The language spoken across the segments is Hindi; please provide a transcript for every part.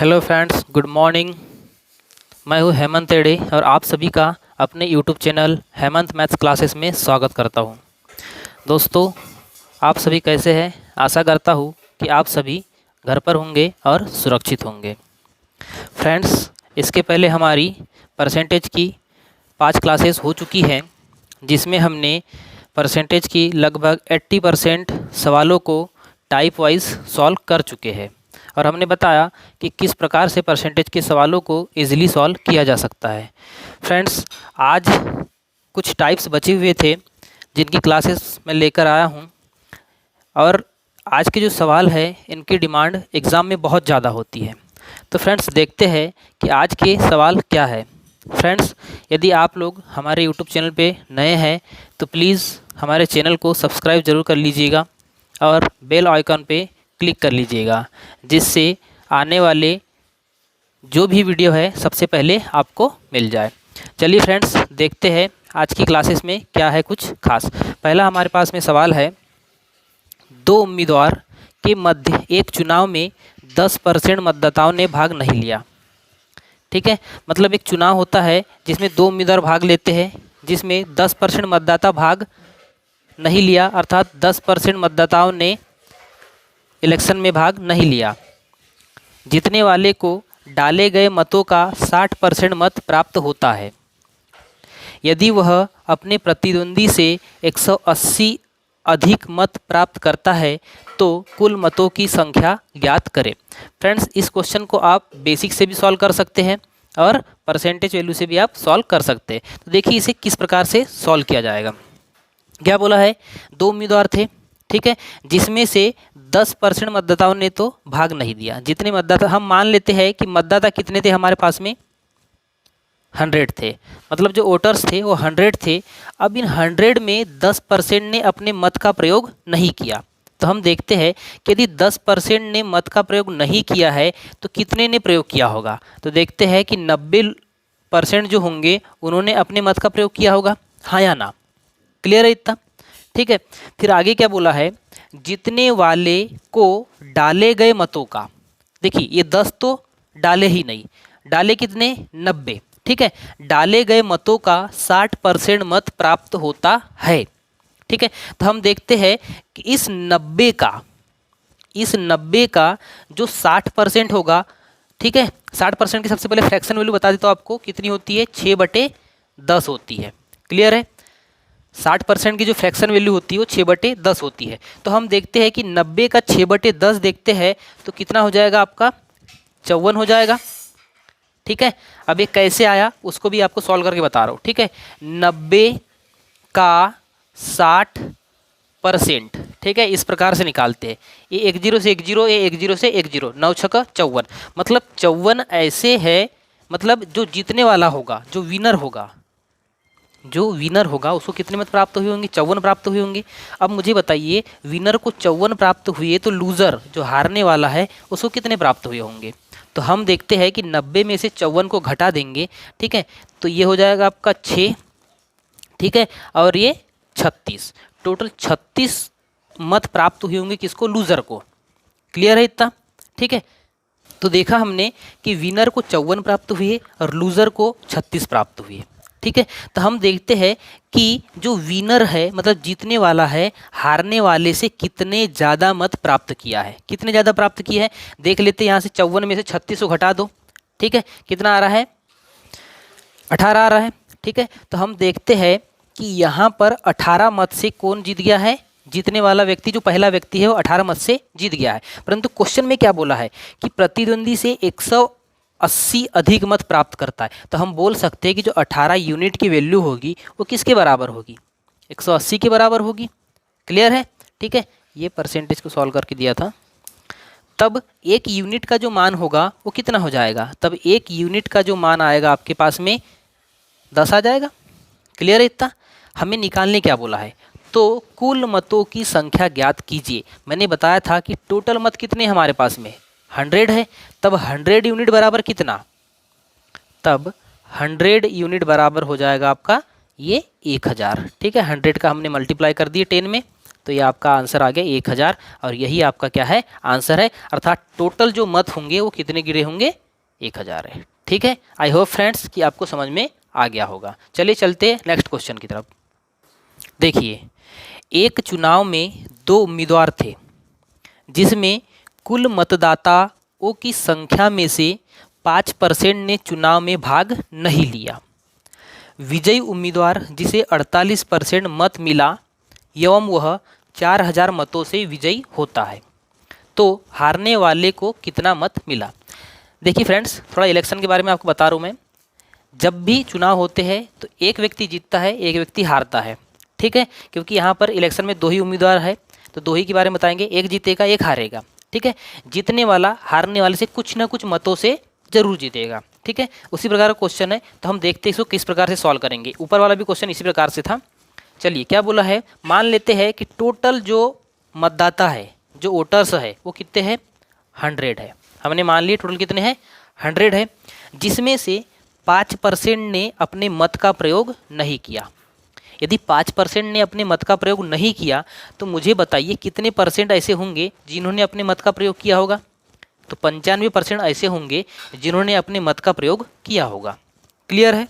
Hello friends, good morning. मैं हूं हेमंत तेड़े और आप सभी का अपने YouTube channel Hemant maths classes में स्वागत करता हूं। दोस्तों, आप सभी कैसे हैं? आशा करता हूं कि आप सभी घर पर होंगे और सुरक्षित होंगे। फ्रेंड्स, इसके पहले हमारी परसेंटेज की 5 क्लासेस हो चुकी हैं, जिसमें हमने परसेंटेज की लगभग 80% सवालों को टाइप वाइज सॉल्व कर चुके हैं और हमने बताया कि किस प्रकार से परसेंटेज के सवालों को इजीली सॉल्व किया जा सकता है। फ्रेंड्स, आज कुछ टाइप्स बचे हुए थे जिनकी क्लासेस मैं लेकर आया हूं और आज के जो सवाल है इनकी डिमांड एग्ज़ाम में बहुत ज़्यादा होती है। तो फ्रेंड्स, देखते हैं कि आज के सवाल क्या है। फ्रेंड्स, यदि आप लोग हमारे यूट्यूब चैनल पे नए हैं तो प्लीज़ हमारे चैनल को सब्सक्राइब ज़रूर कर लीजिएगा और बेल आइकन पे क्लिक कर लीजिएगा, जिससे आने वाले जो भी वीडियो है सबसे पहले आपको मिल जाए। चलिए फ्रेंड्स, देखते हैं आज की क्लासेस में क्या है कुछ खास। पहला हमारे पास में सवाल है, 2 उम्मीदवार के मध्य एक चुनाव में 10% मतदाताओं ने भाग नहीं लिया। ठीक है, मतलब एक चुनाव होता है जिसमें 2 उम्मीदवार भाग लेते हैं, जिसमें 10% मतदाता भाग नहीं लिया, अर्थात 10% मतदाताओं ने इलेक्शन में भाग नहीं लिया। जीतने वाले को डाले गए मतों का 60% मत प्राप्त होता है। यदि वह अपने प्रतिद्वंदी से 180 अधिक मत प्राप्त करता है तो कुल मतों की संख्या ज्ञात करें। फ्रेंड्स, इस क्वेश्चन को आप बेसिक से भी सॉल्व कर सकते हैं और परसेंटेज वैल्यू से भी आप सॉल्व कर सकते हैं। तो देखिए इसे किस प्रकार से सॉल्व किया जाएगा। क्या बोला है, 2 उम्मीदवार थे, ठीक है, जिसमें से 10% मतदाताओं ने तो भाग नहीं दिया। जितने मतदाता, हम मान लेते हैं कि मतदाता कितने थे हमारे पास में, 100 थे, मतलब जो वोटर्स थे वो 100 थे। अब इन 100 में 10% ने अपने मत का प्रयोग नहीं किया। तो हम देखते हैं कि यदि 10% ने मत का प्रयोग नहीं किया है तो कितने ने प्रयोग किया होगा। तो देखते हैं कि 90% जो होंगे उन्होंने अपने मत का प्रयोग किया होगा, हाँ या ना। क्लियर है इतना? ठीक है, फिर आगे क्या बोला है, जीतने वाले को डाले गए मतों का, देखिए ये 10 तो डाले ही नहीं, डाले कितने, 90, ठीक है, डाले गए मतों का 60% मत प्राप्त होता है। ठीक है, तो हम देखते हैं कि इस 90 का जो 60% होगा, ठीक है, 60% की सबसे पहले फ्रैक्शन वैल्यू बता देता हूँ आपको कितनी होती है, 6/10 होती है। क्लियर है, 60% की जो फ्रैक्शन वैल्यू होती है वो 6/10 होती है। तो हम देखते हैं कि 90 का 6/10 देखते हैं तो कितना हो जाएगा आपका, 54 हो जाएगा। ठीक है, अब ये कैसे आया उसको भी आपको सॉल्व करके बता रहा हूँ। ठीक है, 90 का 60%, ठीक है, इस प्रकार से निकालते हैं। ये 10 से 10, ये 10 से 10, 9 6 54, मतलब 54 ऐसे है, मतलब जो जीतने वाला होगा, जो विनर होगा उसको कितने मत प्राप्त हुए होंगे, 54 प्राप्त हुए होंगे। अब मुझे बताइए, विनर को 54 प्राप्त हुए तो लूज़र जो हारने वाला है उसको कितने प्राप्त हुए होंगे। तो हम देखते हैं कि 90 में से 54 को घटा देंगे, ठीक है, तो ये हो जाएगा आपका 6, ठीक है, और ये 36, टोटल 36 मत प्राप्त हुए होंगे किसको, लूज़र को। क्लियर है इतना? ठीक है, तो देखा हमने कि विनर को 54 प्राप्त हुए और लूज़र को 36 प्राप्त हुए। ठीक है, तो हम देखते हैं कि जो विनर है, मतलब जीतने वाला है, हारने वाले से कितने ज़्यादा मत प्राप्त किया है, कितने ज़्यादा प्राप्त किया है। देख लेते हैं, यहाँ से 54 में से 36 को घटा दो, ठीक है, कितना आ रहा है, 18 आ रहा है। ठीक है, तो हम देखते हैं कि यहाँ पर 18 मत से कौन जीत गया है, जीतने वाला व्यक्ति, जो पहला व्यक्ति है वो 18 मत से जीत गया है। परंतु क्वेश्चन में क्या बोला है कि प्रतिद्वंदी से 180 अधिक मत प्राप्त करता है। तो हम बोल सकते हैं कि जो 18 यूनिट की वैल्यू होगी वो किसके बराबर होगी, 180 के बराबर होगी। क्लियर है? ठीक है, ये परसेंटेज को सॉल्व करके दिया था। तब 1 यूनिट का जो मान होगा वो कितना हो जाएगा, तब 1 यूनिट का जो मान आएगा आपके पास में 10 आ जाएगा। क्लियर है इतना? हमें निकालने क्या बोला है, तो कुल मतों की संख्या ज्ञात कीजिए। मैंने बताया था कि टोटल मत कितने हमारे पास में, 100 है, तब 100 यूनिट बराबर कितना, तब 100 यूनिट बराबर हो जाएगा आपका ये 1000। ठीक है, 100 का हमने मल्टीप्लाई कर दिए 10 में, तो ये आपका आंसर आ गया 1000 और यही आपका क्या है आंसर है। अर्थात टोटल जो मत होंगे वो कितने गिरे होंगे 1000 है। ठीक है, आई होप फ्रेंड्स कि आपको समझ में आ गया होगा। चलिए चलते हैं नेक्स्ट क्वेश्चन की तरफ। देखिए, एक चुनाव में 2 उम्मीदवार थे जिसमें कुल मतदाताओं की संख्या में से 5% ने चुनाव में भाग नहीं लिया। विजयी उम्मीदवार जिसे 48% मत मिला एवं वह 4000 मतों से विजयी होता है, तो हारने वाले को कितना मत मिला। देखिए फ्रेंड्स, थोड़ा इलेक्शन के बारे में आपको बता रहा हूँ मैं। जब भी चुनाव होते हैं तो एक व्यक्ति जीतता है, एक व्यक्ति हारता है। ठीक है, क्योंकि यहाँ पर इलेक्शन में 2 ही उम्मीदवार है, तो 2 ही के बारे में बताएंगे, एक जीतेगा एक हारेगा। ठीक है, जीतने वाला हारने वाले से कुछ ना कुछ मतों से जरूर जीतेगा। ठीक है, उसी प्रकार का क्वेश्चन है, तो हम देखते हैं इसको किस प्रकार से सॉल्व करेंगे। ऊपर वाला भी क्वेश्चन इसी प्रकार से था। चलिए, क्या बोला है, मान लेते हैं कि टोटल जो मतदाता है, जो वोटर्स है, वो कितने हैं 100 है। हमने मान लिया टोटल कितने हैं 100 है, जिसमें से 5% ने अपने मत का प्रयोग नहीं किया। यदि 5% ने अपने मत का प्रयोग नहीं किया तो मुझे बताइए कितने परसेंट ऐसे होंगे जिन्होंने अपने मत का प्रयोग किया होगा। तो 95% ऐसे होंगे जिन्होंने अपने मत का प्रयोग किया होगा। क्लियर है।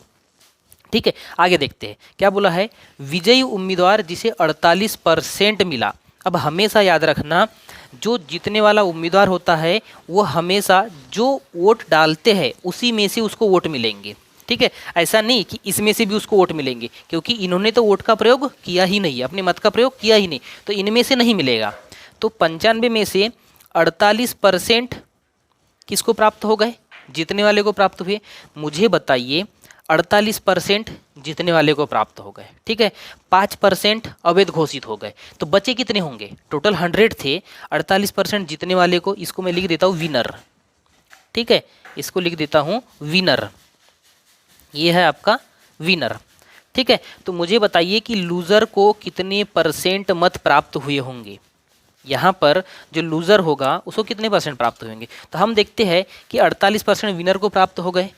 ठीक है, आगे देखते हैं क्या बोला है। विजयी उम्मीदवार जिसे 48% मिला। अब हमेशा याद रखना, जो जीतने वाला उम्मीदवार होता है वो हमेशा जो वोट डालते हैं उसी में से उसको वोट मिलेंगे। ठीक है, ऐसा नहीं कि इसमें से भी उसको वोट मिलेंगे, क्योंकि इन्होंने तो वोट का प्रयोग किया ही नहीं, अपने मत का प्रयोग किया ही नहीं, तो इनमें से नहीं मिलेगा। तो 95 में से 48% किसको प्राप्त हो गए, जीतने वाले को प्राप्त हुए। मुझे बताइए 48% जीतने वाले को प्राप्त हो गए। ठीक है, 5% अवैध घोषित हो गए, तो बचे कितने होंगे। टोटल 100 थे, 48% जीतने वाले को, इसको मैं लिख देता हूँ विनर। ठीक है, इसको लिख देता हूँ विनर, ये है आपका विनर। ठीक है, तो मुझे बताइए कि लूज़र को कितने % मत प्राप्त हुए होंगे। यहाँ पर जो लूज़र होगा उसको कितने % प्राप्त होंगे। तो हम देखते हैं कि 48% विनर को प्राप्त हो गए,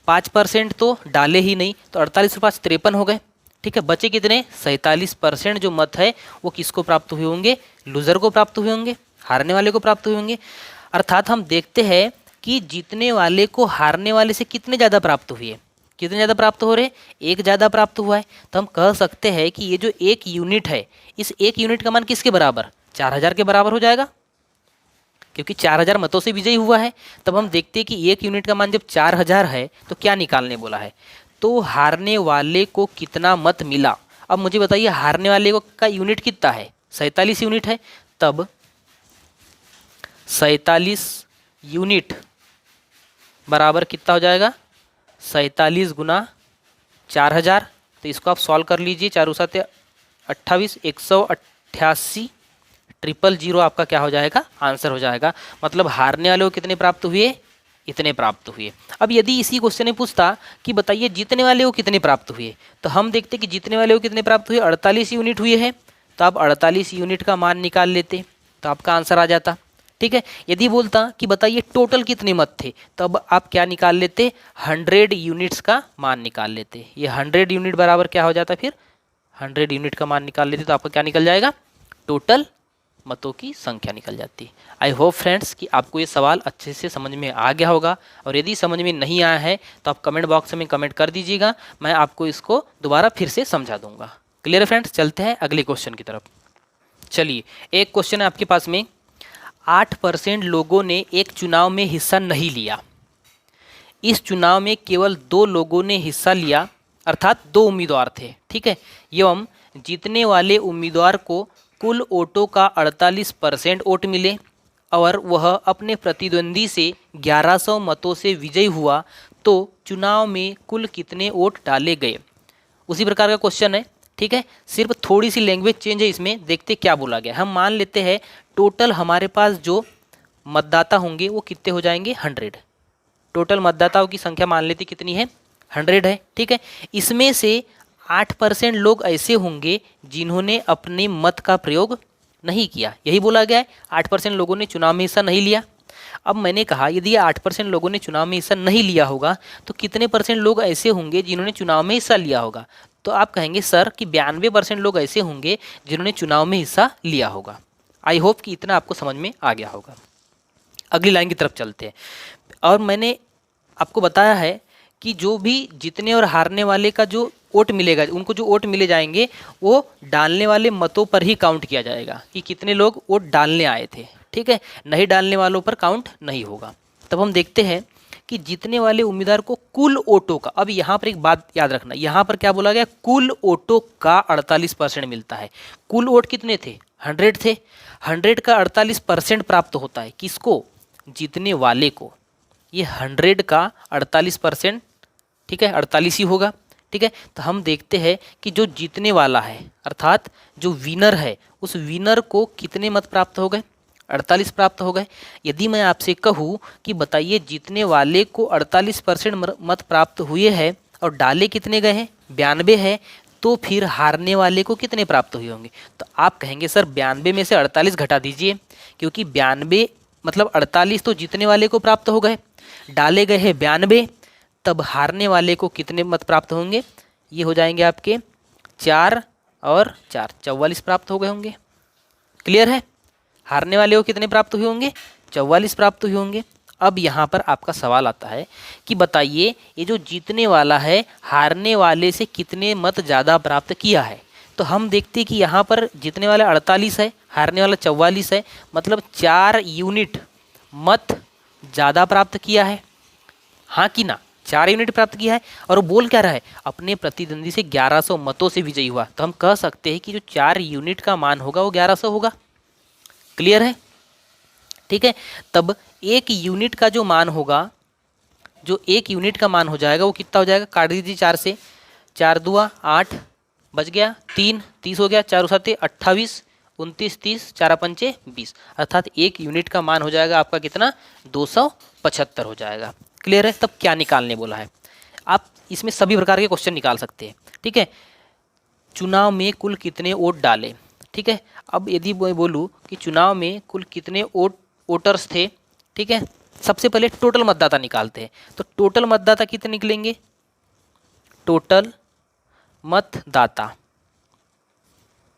5% तो डाले ही नहीं, तो 48 से 5 53 हो गए। ठीक है, बचे कितने 47% जो मत है वो किसको प्राप्त हुए होंगे, लूज़र को प्राप्त हुए होंगे, हारने वाले को प्राप्त हुए होंगे। अर्थात हम देखते हैं कि जीतने वाले को हारने वाले से कितने ज़्यादा प्राप्त हुए, कितने ज़्यादा प्राप्त हो रहे, एक ज़्यादा प्राप्त हुआ है। तो हम कह सकते हैं कि ये जो 1 यूनिट है, इस 1 यूनिट का मान किसके बराबर, 4000 के बराबर हो जाएगा, क्योंकि 4000 मतों से विजयी हुआ है। तब हम देखते हैं कि 1 यूनिट का मान जब 4000 है तो क्या निकालने बोला है, तो हारने वाले को कितना मत मिला। अब मुझे बताइए हारने वाले को का यूनिट कितना है, 47 यूनिट है। तब 47 यूनिट बराबर कितना हो जाएगा, 47 गुना 4000। तो इसको आप सॉल्व कर लीजिए, 4 7 28, 188, 000 आपका क्या हो जाएगा, आंसर हो जाएगा। मतलब हारने वाले को कितने प्राप्त हुए, इतने प्राप्त हुए। अब यदि इसी क्वेश्चन में पूछता कि बताइए जीतने वाले को कितने प्राप्त हुए, तो हम देखते कि जीतने वाले को कितने प्राप्त हुए, 48 यूनिट हुए हैं। तो आप 48 यूनिट का मान निकाल लेते तो आपका आंसर आ जाता। ठीक है, यदि बोलता कि बताइए टोटल कितने मत थे, तब आप क्या निकाल लेते, 100 यूनिट्स का मान निकाल लेते। ये 100 यूनिट बराबर क्या हो जाता, फिर 100 यूनिट का मान निकाल लेते तो आपका क्या निकल जाएगा, टोटल मतों की संख्या निकल जाती। आई होप फ्रेंड्स कि आपको ये सवाल अच्छे से समझ में आ गया होगा, और यदि समझ में नहीं आया है तो आप कमेंट बॉक्स में कमेंट कर दीजिएगा, मैं आपको इसको दोबारा फिर से समझा दूंगा। क्लियर है फ्रेंड्स, चलते हैं अगले क्वेश्चन की तरफ। चलिए, एक क्वेश्चन है आपके पास में, 8% लोगों ने एक चुनाव में हिस्सा नहीं लिया। इस चुनाव में केवल 2 लोगों ने हिस्सा लिया, अर्थात 2 उम्मीदवार थे। ठीक है, एवं जीतने वाले उम्मीदवार को कुल वोटों का 48% वोट मिले और वह अपने प्रतिद्वंदी से 1100 मतों से विजयी हुआ, तो चुनाव में कुल कितने वोट डाले गए। उसी प्रकार का क्वेश्चन है। ठीक है, सिर्फ थोड़ी सी लैंग्वेज चेंज है इसमें, देखते क्या बोला गया। हम मान लेते हैं टोटल हमारे पास जो मतदाता होंगे वो कितने हो जाएंगे, 100। टोटल मतदाताओं की संख्या मान लेते कितनी है, 100 है। ठीक है, इसमें से 8% लोग ऐसे होंगे जिन्होंने अपने मत का प्रयोग नहीं किया, यही बोला गया है। 8% लोगों ने चुनाव में हिस्सा नहीं लिया। अब मैंने कहा यदि 8% लोगों ने चुनाव में हिस्सा नहीं लिया होगा तो कितने % लोग ऐसे होंगे जिन्होंने चुनाव में हिस्सा लिया होगा। तो आप कहेंगे सर कि 92% लोग ऐसे होंगे जिन्होंने चुनाव में हिस्सा लिया होगा। आई होप कि इतना आपको समझ में आ गया होगा। अगली लाइन की तरफ चलते हैं। और मैंने आपको बताया है कि जो भी जीतने और हारने वाले का जो वोट मिलेगा, उनको जो वोट मिले जाएंगे वो डालने वाले मतों पर ही काउंट किया जाएगा कि कितने लोग वोट डालने आए थे। ठीक है, नहीं डालने वालों पर काउंट नहीं होगा। तब हम देखते हैं कि जीतने वाले उम्मीदवार को कुल वोटों का, अब यहाँ पर एक बात याद रखना, यहाँ पर क्या बोला गया, कुल वोटों का 48% मिलता है। कुल वोट कितने थे, 100 थे, 100 का 48% प्राप्त होता है किसको, जीतने वाले को। ये 100 का 48%, ठीक है, 48 ही होगा। ठीक है, तो हम देखते हैं कि जो जीतने वाला है अर्थात जो विनर है, उस विनर को कितने मत प्राप्त हो गए, 48 प्राप्त हो गए। यदि मैं आपसे कहूँ कि बताइए जीतने वाले को 48% मत प्राप्त हुए हैं और डाले कितने गए हैं, 92 है, तो फिर हारने वाले को कितने प्राप्त हुए होंगे। तो आप कहेंगे सर 92 में से 48 घटा दीजिए, क्योंकि 92 मतलब 48 तो जीतने वाले को प्राप्त हो गए, डाले गए हैं 92, तब हारने वाले को कितने मत प्राप्त होंगे, ये हो जाएंगे आपके 4 और 4 44 प्राप्त हो गए होंगे। क्लियर है, हारने वाले को कितने प्राप्त हुए होंगे, 44 प्राप्त हुए होंगे। अब यहाँ पर आपका सवाल आता है कि बताइए ये जो जीतने वाला है हारने वाले से कितने मत ज़्यादा प्राप्त किया है। तो हम देखते हैं कि यहाँ पर जीतने वाला 48 है, हारने वाला 44 है, मतलब 4 यूनिट मत ज़्यादा प्राप्त किया है, हाँ कि ना, 4 यूनिट प्राप्त किया है। और वो बोल क्या रहा है, अपने प्रतिद्वंदी से 1100 मतों से विजयी हुआ। तो हम कह सकते हैं कि जो 4 यूनिट का मान होगा वो 1100 होगा। क्लियर है, ठीक है। तब 1 यूनिट का जो मान होगा, जो 1 यूनिट का मान हो जाएगा वो कितना हो जाएगा, काट दीजिए 4 से, 4 दूआ 8, बच गया 3, 30 हो गया, 4 7 28, 29 30, 4 पंचे 20, अर्थात 1 यूनिट का मान हो जाएगा आपका कितना, 275 हो जाएगा। क्लियर है। तब क्या निकालने बोला है, आप इसमें सभी प्रकार के क्वेश्चन निकाल सकते हैं। ठीक है, चुनाव में कुल कितने वोट डाले। ठीक है, अब यदि मैं बोलूँ कि चुनाव में कुल कितने वोटर्स थे, ठीक है, सबसे पहले टोटल मतदाता निकालते हैं। तो टोटल मतदाता कितने निकलेंगे, टोटल मतदाता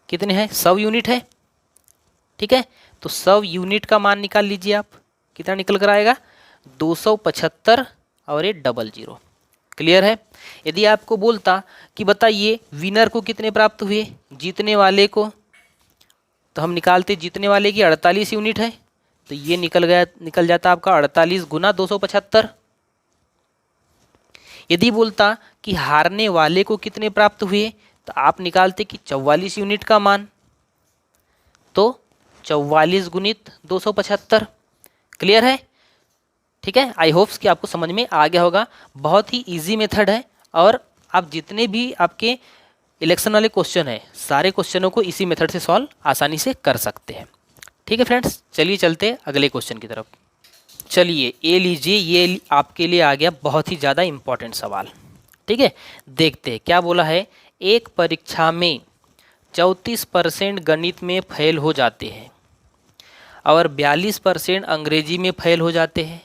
कितने हैं, 100 यूनिट है। ठीक है, तो 100 यूनिट का मान निकाल लीजिए आप, कितना निकल कर आएगा, 275 और ये 00। क्लियर है। यदि आपको बोलता कि बताइए विनर को कितने प्राप्त हुए, जीतने वाले को, तो हम निकालते जीतने वाले की 48 यूनिट है, तो ये निकल जाता आपका 48 गुना 275। यदि बोलता कि हारने वाले को कितने प्राप्त हुए, तो आप निकालते कि 44 यूनिट का मान, तो 44 गुणित 275। क्लियर है, ठीक है। आई होप्स कि आपको समझ में आ गया होगा। बहुत ही इजी मेथड है और आप जितने भी आपके इलेक्शन वाले क्वेश्चन है, सारे क्वेश्चनों को इसी मेथड से सॉल्व आसानी से कर सकते हैं। ठीक है फ्रेंड्स, चलिए चलते हैं अगले क्वेश्चन की तरफ। चलिए ये लीजिए, ये आपके लिए आ गया बहुत ही ज़्यादा इम्पॉर्टेंट सवाल। ठीक है, देखते हैं क्या बोला है। एक परीक्षा में 34% गणित में फेल हो जाते हैं और 42% अंग्रेजी में फेल हो जाते हैं।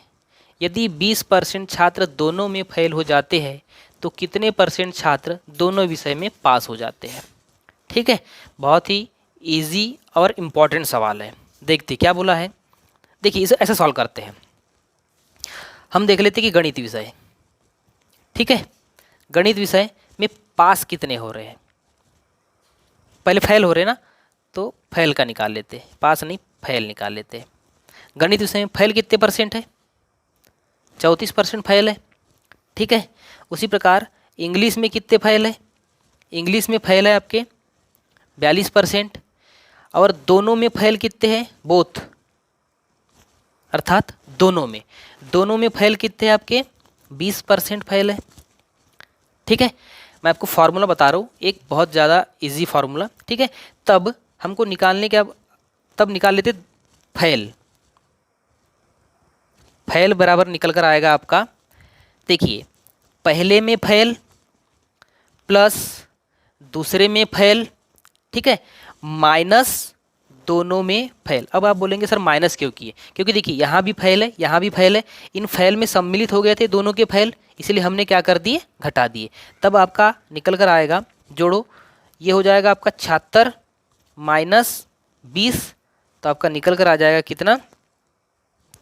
यदि 20% छात्र दोनों में फेल हो जाते हैं तो कितने % छात्र दोनों विषय में पास हो जाते हैं। ठीक है, बहुत ही इजी और इम्पॉर्टेंट सवाल है। देखते क्या बोला है। देखिए इसे ऐसे सॉल्व करते हैं। हम देख लेते हैं कि गणित विषय, ठीक है, गणित विषय में पास कितने हो रहे हैं। पहले फेल हो रहे हैं ना, तो फेल का निकाल लेते हैं, पास नहीं फेल निकाल लेते हैं। गणित विषय में फेल कितने % है, 34% फेल है। ठीक है, उसी प्रकार इंग्लिश में कितने फेल है, इंग्लिश में फेल है आपके 42%, और दोनों में फेल कितने हैं, बोथ, अर्थात दोनों में फेल कितने हैं आपके 20% फेल है। ठीक है, मैं आपको फार्मूला बता रहा हूँ, एक बहुत ज़्यादा इजी फार्मूला। ठीक है, तब हमको निकालने के, तब निकाल लेते फेल बराबर निकल कर आएगा आपका, देखिए पहले में फेल प्लस दूसरे में फेल, ठीक है, माइनस दोनों में फेल। अब आप बोलेंगे सर माइनस क्यों किए, क्योंकि देखिए यहाँ भी फेल है, यहाँ भी फेल है, इन फेल में सम्मिलित हो गए थे दोनों के फेल, इसलिए हमने क्या कर दिए, घटा दिए। तब आपका निकल कर आएगा जोड़ो, ये हो जाएगा आपका 76 माइनस 20, तो आपका निकल कर आ जाएगा कितना,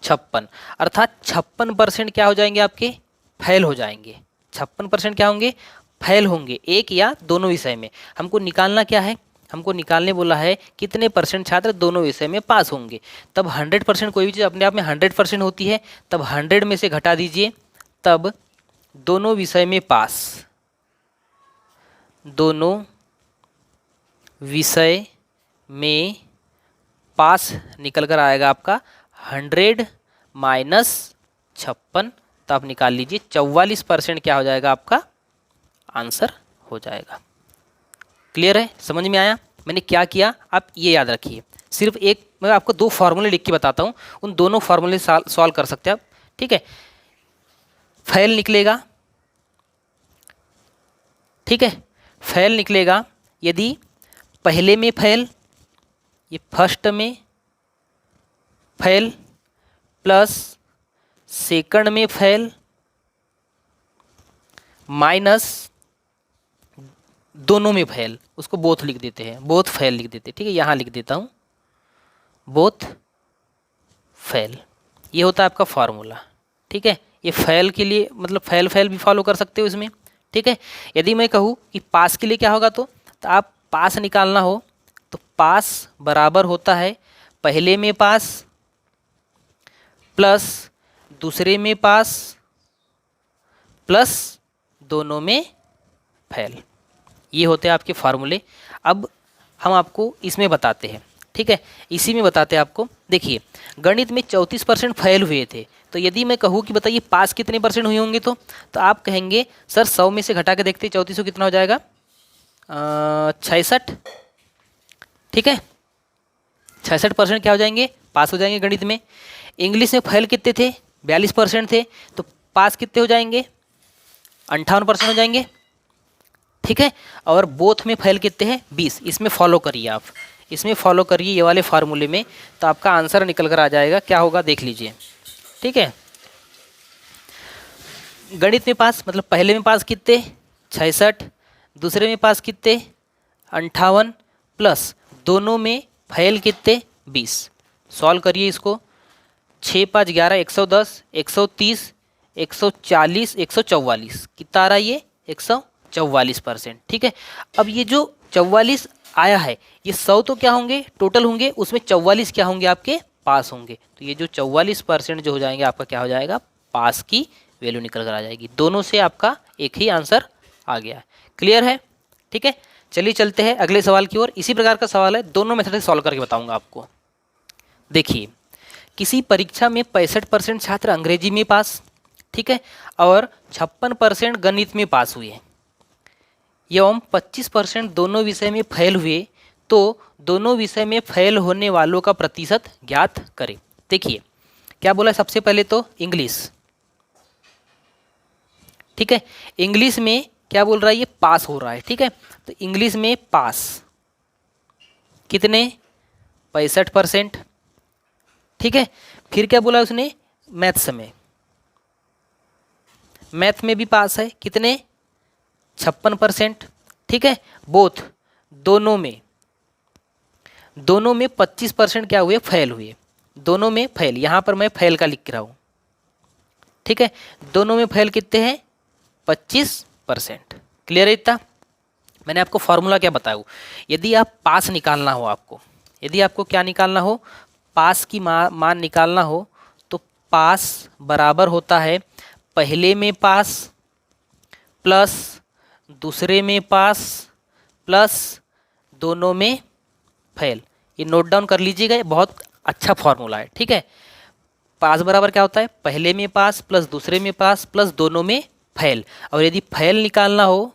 56। अर्थात 56% क्या हो जाएंगे आपके, फेल हो जाएंगे। 56% क्या होंगे, फेल होंगे, एक या दोनों विषय में। हमको निकालना क्या है, हमको निकालने बोला है कितने परसेंट छात्र दोनों विषय में पास होंगे। तब 100%, कोई भी चीज़ अपने आप में 100% होती है, तब 100 में से घटा दीजिए, तब दोनों विषय में पास, दोनों विषय में पास निकल कर आएगा आपका 100 माइनस 56, तो आप निकाल लीजिए 44% क्या हो जाएगा आपका आंसर हो जाएगा। क्लियर है, समझ में आया मैंने क्या किया, आप ये याद रखिए। सिर्फ एक, मैं आपको 2 फार्मूले लिख के बताता हूँ, उन दोनों फार्मूले सॉल्व कर सकते हैं आप, ठीक है। फेल निकलेगा, ठीक है, फेल निकलेगा यदि पहले में फेल, ये फर्स्ट में फेल, प्लस सेकंड में फेल, माइनस दोनों में फेल, उसको बोथ लिख देते हैं, बोथ फेल लिख देते हैं, ठीक है। यहाँ लिख देता हूँ बोथ फेल, ये होता है आपका फार्मूला, ठीक है। ये फेल के लिए मतलब फेल फेल भी फॉलो कर सकते हो इसमें, ठीक है। यदि मैं कहूँ कि पास के लिए क्या होगा, तो आप पास निकालना हो तो पास बराबर होता है पहले में पास प्लस दूसरे में पास प्लस दोनों में फेल, ये होते हैं आपके फार्मूले। अब हम आपको इसमें बताते हैं, ठीक है, इसी में बताते हैं आपको। देखिए गणित में 34% फेल हुए थे, तो यदि मैं कहूँ कि बताइए पास कितने परसेंट हुए होंगे, तो आप कहेंगे सर 100 में से घटा के देखते 3400 कितना हो जाएगा, 66, ठीक है। 66% क्या हो जाएंगे, पास हो जाएंगे गणित में। इंग्लिश में फेल कितने थे, 42% थे, तो पास कितने हो जाएंगे, 58% हो जाएंगे, ठीक है। और बोथ में फेल कितने हैं, 20। इसमें फॉलो करिए आप, इसमें फॉलो करिए ये वाले फार्मूले में, तो आपका आंसर निकल कर आ जाएगा। क्या होगा देख लीजिए, ठीक है। गणित में पास मतलब पहले में पास कितने, 66, दूसरे में पास कितने, 58, प्लस दोनों में फेल कितने, 20। सॉल्व करिए इसको, 6 5 11 110 130 140 144, कितना आ रहा है ये, 144%, ठीक है। अब ये जो 44 आया है, ये 100 तो क्या होंगे टोटल होंगे, उसमें 44 क्या होंगे आपके पास होंगे, तो ये जो 44% जो हो जाएंगे आपका क्या हो जाएगा, पास की वैल्यू निकल कर आ जाएगी। दोनों से आपका एक ही आंसर आ गया है। क्लियर है, ठीक है। चलिए चलते हैं अगले सवाल की ओर। इसी प्रकार का सवाल है, दोनों मेथड से सॉल्व करके बताऊंगा आपको। देखिए किसी परीक्षा में 65% छात्र अंग्रेजी में पास, ठीक है, और 56% गणित में पास हुए एवं 25% दोनों विषय में फेल हुए, तो दोनों विषय में फेल होने वालों का प्रतिशत ज्ञात करें। देखिए क्या बोला है, सबसे पहले तो इंग्लिश, ठीक है। इंग्लिश में क्या बोल रहा है, ये पास हो रहा है, ठीक है। तो इंग्लिश में पास कितने, 65%, ठीक है। फिर क्या बोला उसने, मैथ्स में, मैथ में भी पास है, कितने, 56%, ठीक है। बोथ दोनों में 25% क्या हुए, फेल हुए, दोनों में फेल, यहाँ पर मैं फेल का लिख रहा हूँ, ठीक है। दोनों में फेल कितने हैं, 25%। क्लियर है इतना। मैंने आपको फॉर्मूला क्या बताया, यदि आप पास निकालना हो आपको, यदि आपको क्या निकालना हो, पास की मान निकालना हो, तो पास बराबर होता है पहले में पास प्लस दूसरे में पास प्लस दोनों में फेल। ये नोट डाउन कर लीजिएगा, ये बहुत अच्छा फॉर्मूला है, ठीक है। पास बराबर क्या होता है, पहले में पास प्लस दूसरे में पास प्लस दोनों में फेल। और यदि फेल निकालना हो,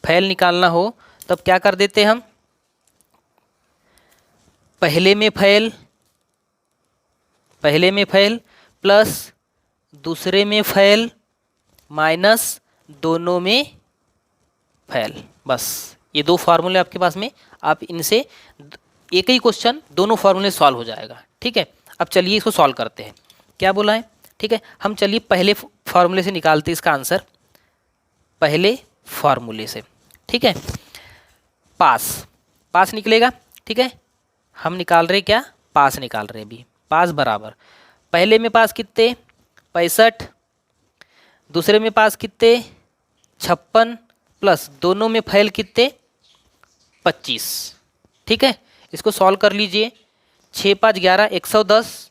फेल निकालना हो तब क्या कर देते हम, पहले में फेल प्लस दूसरे में फेल माइनस दोनों में फेल। बस ये 2 फार्मूले आपके पास में, आप इनसे एक ही क्वेश्चन दोनों फार्मूले सॉल्व हो जाएगा, ठीक है। अब चलिए इसको सॉल्व करते हैं, क्या बोला है, ठीक है। हम चलिए पहले फार्मूले से निकालते हैं इसका आंसर। पहले फॉर्मूले से। ठीक है, पास पास निकलेगा। ठीक है, हम निकाल रहे क्या, पास निकाल रहे भी। पास बराबर पहले में पास कितने 65, दूसरे में पास कितने 56, प्लस दोनों में फैल कितने 25। ठीक है, इसको सॉल्व कर लीजिए। 6 5 11 110,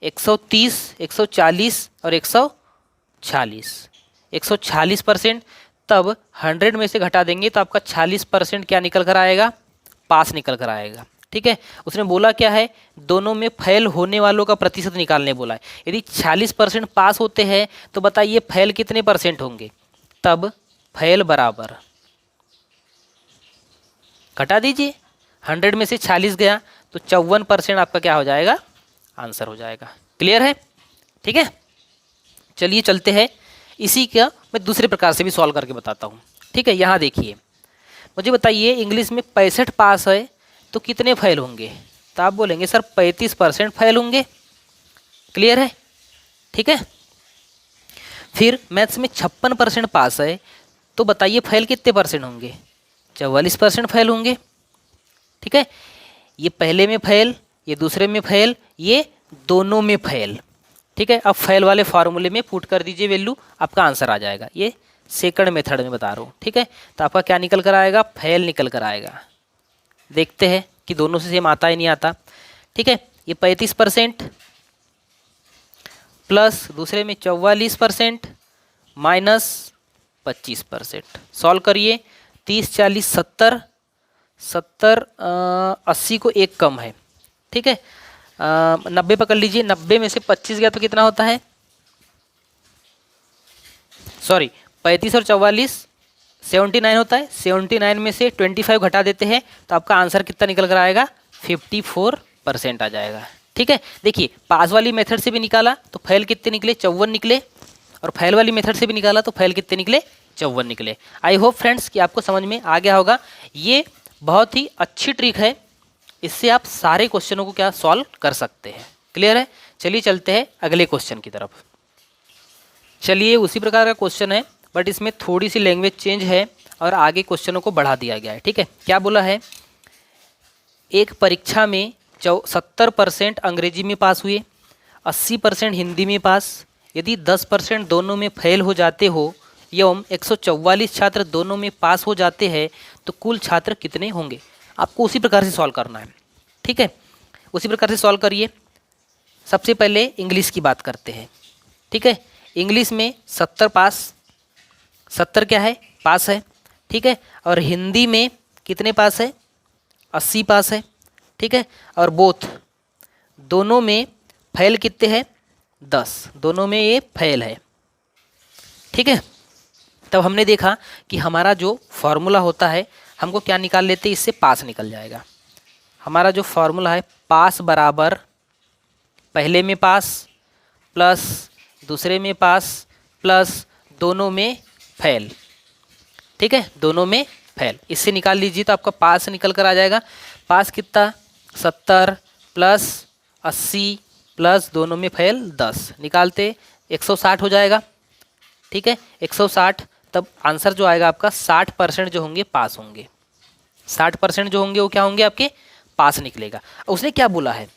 130, 140 और 146, 146%। तब 100 में से घटा देंगे तो आपका 46% क्या निकल कर आएगा, पास निकल कर आएगा। ठीक है, उसने बोला क्या है, दोनों में फेल होने वालों का प्रतिशत निकालने बोला है। यदि 40% पास होते हैं तो बताइए फेल कितने परसेंट होंगे। तब फेल बराबर घटा दीजिए, 100 में से 40 गया तो 54% आपका क्या हो जाएगा, आंसर हो जाएगा। क्लियर है। ठीक है, चलिए चलते हैं, इसी का मैं दूसरे प्रकार से भी सॉल्व करके बताता हूँ। ठीक है, यहाँ देखिए, मुझे बताइए इंग्लिश में 65 पास है तो कितने फेल होंगे, तो आप बोलेंगे सर 35% फेल होंगे। क्लियर है। ठीक है, फिर मैथ्स में 56% पास है तो बताइए फेल कितने परसेंट होंगे, 44% फेल होंगे। ठीक है, ये पहले में फेल, ये दूसरे में फेल, ये दोनों में फेल। ठीक है, अब फेल वाले फार्मूले में पुट कर दीजिए वैल्यू, आपका आंसर आ जाएगा। ये सेकंड मेथड में बता रहा हूँ। ठीक है, तो आपका क्या निकल कर आएगा, फेल निकल कर आएगा। देखते हैं कि दोनों से सेम आता है नहीं आता। ठीक है, ये 35% प्लस दूसरे में 44% माइनस 25%। सॉल्व करिए, 30 40 70, 70 80 को एक कम है। ठीक है, 90 पकड़ लीजिए, 90 में से 25 गया तो कितना होता है, सॉरी 35 और 44 79 होता है। 79 में से 25 घटा देते हैं तो आपका आंसर कितना निकल कर आएगा, 54% आ जाएगा। ठीक है, देखिए पास वाली मेथड से भी निकाला तो फेल कितने निकले, 54 निकले, और फेल वाली मेथड से भी निकाला तो फेल कितने निकले, 54 निकले। आई होप फ्रेंड्स कि आपको समझ में आ गया होगा। ये बहुत ही अच्छी ट्रिक है, इससे आप सारे क्वेश्चनों को क्या सॉल्व कर सकते हैं। क्लियर है। चलिए चलते हैं अगले क्वेश्चन की तरफ। चलिए उसी प्रकार का क्वेश्चन है बट इसमें थोड़ी सी लैंग्वेज चेंज है और आगे क्वेश्चनों को बढ़ा दिया गया है। ठीक है, क्या बोला है, एक परीक्षा में 70% अंग्रेजी में पास हुए, 80% हिंदी में पास, यदि 10% दोनों में फेल हो जाते हो एवं 144 छात्र दोनों में पास हो जाते हैं तो कुल छात्र कितने होंगे। आपको उसी प्रकार से सॉल्व करना है। ठीक है, उसी प्रकार से सॉल्व करिए। सबसे पहले इंग्लिश की बात करते हैं। ठीक है, इंग्लिश में 70 पास, 70 क्या है, पास है। ठीक है, और हिंदी में कितने पास है, 80 पास है। ठीक है, और बोथ दोनों में फेल कितने हैं, 10, दोनों में ये फेल है। ठीक है, तब हमने देखा कि हमारा जो फॉर्मूला होता है, हमको क्या निकाल लेते हैं, इससे पास निकल जाएगा। हमारा जो फॉर्मूला है, पास बराबर पहले में पास प्लस दूसरे में पास प्लस दोनों में फेल। ठीक है, दोनों में फेल, इससे निकाल लीजिए तो आपका पास निकल कर आ जाएगा। पास कितना, 70 प्लस 80 प्लस दोनों में फेल 10, निकालते 160 हो जाएगा। ठीक है, 160, तब आंसर जो आएगा आपका 60% जो होंगे पास होंगे। 60% जो होंगे वो क्या होंगे, आपके पास निकलेगा। उसने क्या बोला है,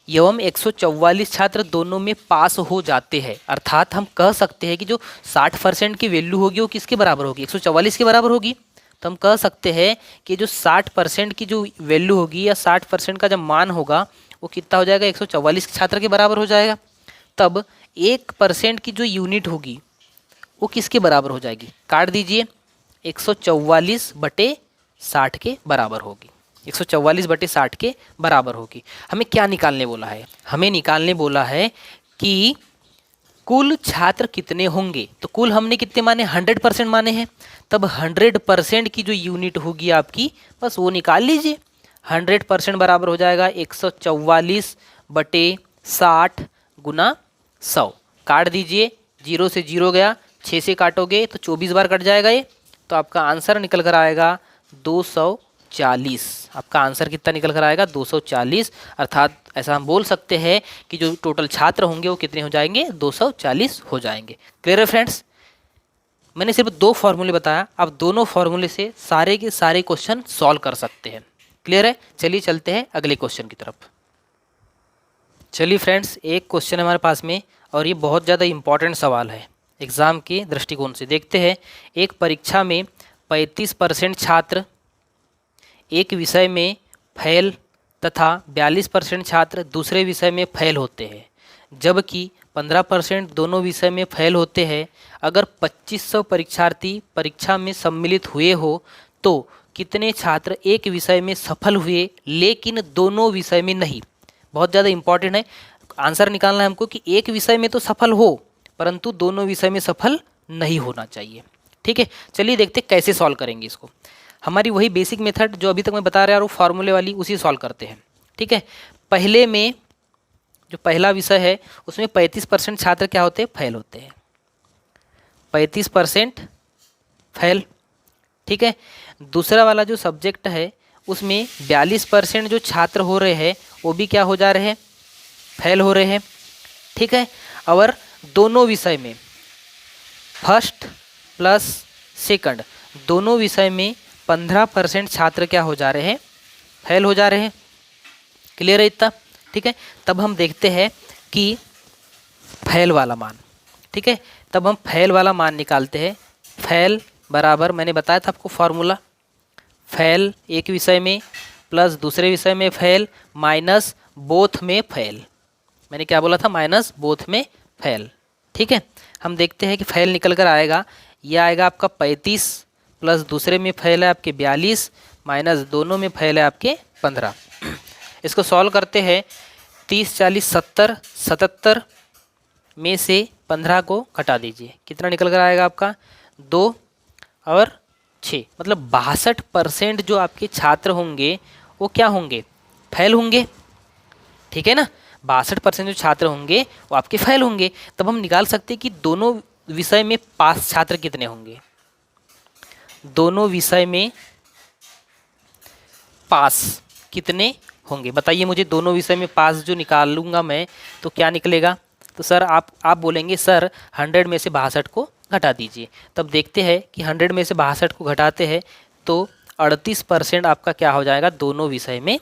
एवं 144 छात्र दोनों में पास हो जाते हैं, अर्थात हम कह सकते हैं कि जो 60% की वैल्यू होगी वो किसके बराबर होगी, 144 के बराबर होगी। तो हम कह सकते हैं कि जो 60% की जो वैल्यू होगी या 60% का जब मान होगा वो कितना हो जाएगा, 144 छात्र के बराबर हो जाएगा। तब 1% की जो यूनिट होगी वो किसके बराबर हो जाएगी, काट दीजिए, 144/60 के बराबर होगी। 144/60 के बराबर होगी। हमें क्या निकालने बोला है, हमें निकालने बोला है कि कुल छात्र कितने होंगे। तो कुल हमने कितने माने, 100% माने हैं। तब 100% की जो यूनिट होगी आपकी, बस वो निकाल लीजिए। 100% बराबर हो जाएगा 144/60 गुना 100। काट दीजिए, 0 से 0 गया, 6 से काटोगे तो 24 बार कट जाएगा ये, तो आपका आंसर निकल कर आएगा 240। आपका आंसर कितना निकल कर आएगा, 240। अर्थात ऐसा हम बोल सकते हैं कि जो टोटल छात्र होंगे वो कितने हो जाएंगे, 240 हो जाएंगे। क्लियर है फ्रेंड्स। मैंने सिर्फ 2 फॉर्मूले बताया, आप दोनों फॉर्मूले से सारे के सारे क्वेश्चन सॉल्व कर सकते हैं। क्लियर है? चलिए चलते हैं अगले क्वेश्चन की तरफ। चलिए फ्रेंड्स, एक क्वेश्चन हमारे पास में, और ये बहुत ज़्यादा इम्पॉर्टेंट सवाल है एग्ज़ाम के दृष्टिकोण से। देखते हैं, एक परीक्षा में 35% छात्र एक विषय में फेल तथा 42% छात्र दूसरे विषय में फेल होते हैं, जबकि 15% दोनों विषय में फेल होते हैं। अगर 2500 परीक्षार्थी परीक्षा में सम्मिलित हुए हो तो कितने छात्र एक विषय में सफल हुए लेकिन दोनों विषय में नहीं? बहुत ज़्यादा इंपॉर्टेंट है, आंसर निकालना है हमको कि एक विषय में तो सफल हो परंतु दोनों विषय में सफल नहीं होना चाहिए। ठीक है, चलिए देखते कैसे सॉल्व करेंगे इसको। हमारी वही बेसिक मेथड जो अभी तक मैं बता रहा हूँ फार्मूले वाली, उसी सॉल्व करते हैं। ठीक है, पहले में जो पहला विषय है उसमें 35% छात्र क्या होते हैं? फेल होते हैं। 35% फेल। ठीक है, दूसरा वाला जो सब्जेक्ट है उसमें 42% जो छात्र हो रहे हैं वो भी क्या हो जा रहे हैं? फेल हो रहे हैं। ठीक है, और दोनों विषय में फर्स्ट प्लस सेकंड दोनों विषय में 15% छात्र क्या हो जा रहे हैं? फेल हो जा रहे हैं। क्लियर है इतना? ठीक है, तब हम देखते हैं कि फेल वाला मान। ठीक है, तब हम फेल वाला मान निकालते हैं। फेल बराबर, मैंने बताया था आपको फॉर्मूला, फेल एक विषय में प्लस दूसरे विषय में फेल माइनस बोथ में फेल। मैंने क्या बोला था? माइनस बोथ में फेल। ठीक है, हम देखते हैं कि फेल निकल कर आएगा, यह आएगा आपका 35 प्लस दूसरे में फेल है आपके 42 माइनस दोनों में फेल है आपके 15। इसको सॉल्व करते हैं। 30 40 70 77 में से 15 को घटा दीजिए, कितना निकल कर आएगा आपका? 2 और 6, मतलब 62% जो आपके छात्र होंगे वो क्या होंगे? फेल होंगे। ठीक है ना, 62% जो छात्र होंगे वो आपके फेल होंगे। तब हम निकाल सकते हैं कि दोनों विषय में पास छात्र कितने होंगे। दोनों विषय में पास कितने होंगे बताइए मुझे। दोनों विषय में पास जो निकालूंगा मैं तो क्या निकलेगा? तो सर आप बोलेंगे सर 100 में से 62 को घटा दीजिए। तब देखते हैं कि 100 में से 62 को घटाते हैं तो 38% आपका क्या हो जाएगा? दोनों विषय में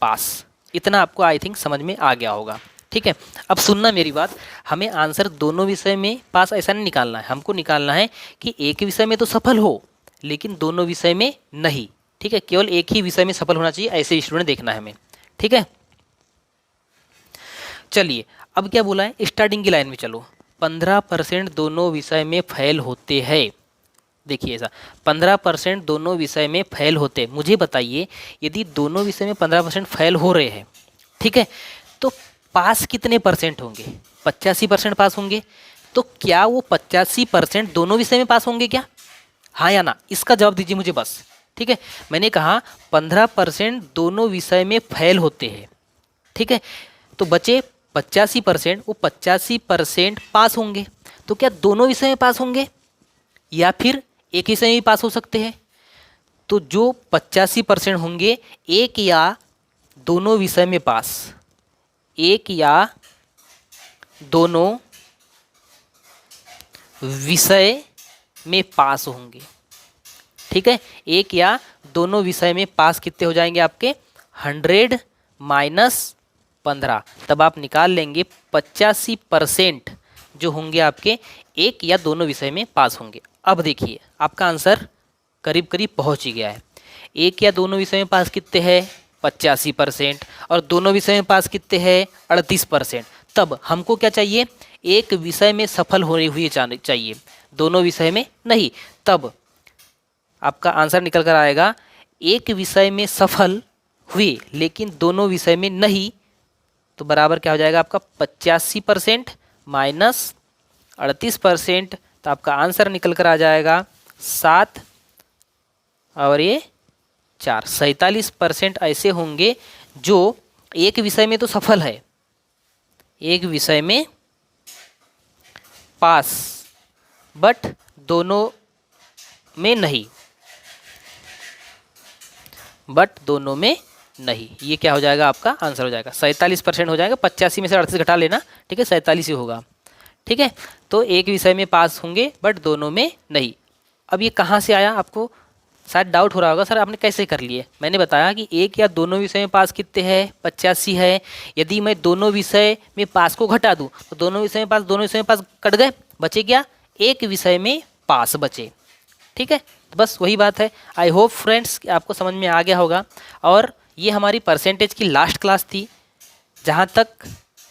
पास। इतना आपको आई थिंक समझ में आ गया होगा। ठीक है, अब सुनना मेरी बात, हमें आंसर दोनों विषय में पास ऐसा नहीं निकालना है, हमको निकालना है कि एक विषय में तो सफल हो लेकिन दोनों विषय में नहीं। ठीक है, केवल एक ही विषय में सफल होना चाहिए, ऐसे स्टूडेंट देखना है हमें। ठीक है, चलिए अब क्या बोला है? स्टार्टिंग की लाइन में चलो। 15% दोनों विषय में फेल होते हैं। देखिए ऐसा 15% दोनों विषय में फेल होते हैं। मुझे बताइए, यदि दोनों विषय में 15% फेल हो रहे हैं, ठीक है, तो पास कितने परसेंट होंगे? 85% पास होंगे। तो क्या वो 85% दोनों विषय में पास होंगे क्या? हाँ या ना, इसका जवाब दीजिए मुझे बस। ठीक है, मैंने कहा 15% दोनों विषय में फेल होते हैं। ठीक है, तो बचे 85%, वो 85% पास होंगे। तो क्या दोनों विषय में पास होंगे या फिर एक विषय में पास हो सकते हैं? तो जो 85% होंगे एक या दोनों विषय में पास, एक या दोनों विषय में पास होंगे। ठीक है, एक या दोनों विषय में पास कितने हो जाएंगे आपके? 100 माइनस 15। तब आप निकाल लेंगे 85% जो होंगे आपके एक या दोनों विषय में पास होंगे। अब देखिए आपका आंसर करीब करीब पहुंच ही गया है। एक या दोनों विषय में पास कितने हैं? 85%। और दोनों विषय में पास कितने हैं? 38%। तब हमको क्या चाहिए? एक विषय में सफल होने हुए चाहिए, दोनों विषय में नहीं। तब आपका आंसर निकल कर आएगा एक विषय में सफल हुए लेकिन दोनों विषय में नहीं, तो बराबर क्या हो जाएगा आपका? 85% माइनस 38%। तो आपका आंसर निकल कर आ जाएगा 7 और ये 4, 47% ऐसे होंगे जो एक विषय में तो सफल है, एक विषय में पास, बट दोनों में नहीं, ये क्या हो जाएगा? आपका आंसर हो जाएगा 47% हो जाएगा। 85 में से 38 घटा लेना, ठीक है, 47 ही होगा। ठीक है। तो एक विषय में पास होंगे बट दोनों में नहीं। अब ये कहाँ से आया, आपको शायद डाउट हो रहा होगा, सर आपने कैसे कर लिए। मैंने बताया कि एक या दोनों विषय में पास कितने हैं, 85 है। यदि मैं दोनों विषय में पास को घटा दूँ तो दोनों विषय में पास कट गए, बचे क्या, एक विषय में पास बचे। ठीक है, बस वही बात है। आई होप फ्रेंड्स कि आपको समझ में आ गया होगा। और ये हमारी परसेंटेज की लास्ट क्लास थी। जहाँ तक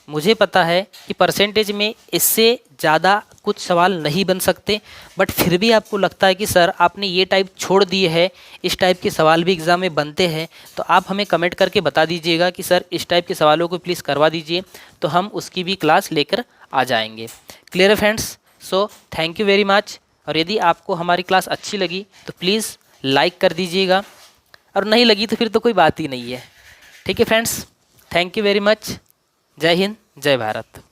मुझे पता है कि परसेंटेज में इससे ज़्यादा कुछ सवाल नहीं बन सकते, बट फिर भी आपको लगता है कि सर आपने ये टाइप छोड़ दिए है, इस टाइप के सवाल भी एग्ज़ाम में बनते हैं, तो आप हमें कमेंट करके बता दीजिएगा कि सर इस टाइप के सवालों को प्लीज़ करवा दीजिए, तो हम उसकी भी क्लास लेकर आ जाएंगे। क्लियर है friends. So thank you very much. और यदि आपको हमारी क्लास अच्छी लगी तो प्लीज़ लाइक कर दीजिएगा, और नहीं लगी तो फिर तो कोई बात ही नहीं है। ठीक है friends, thank you very much. जय हिंद, जय भारत।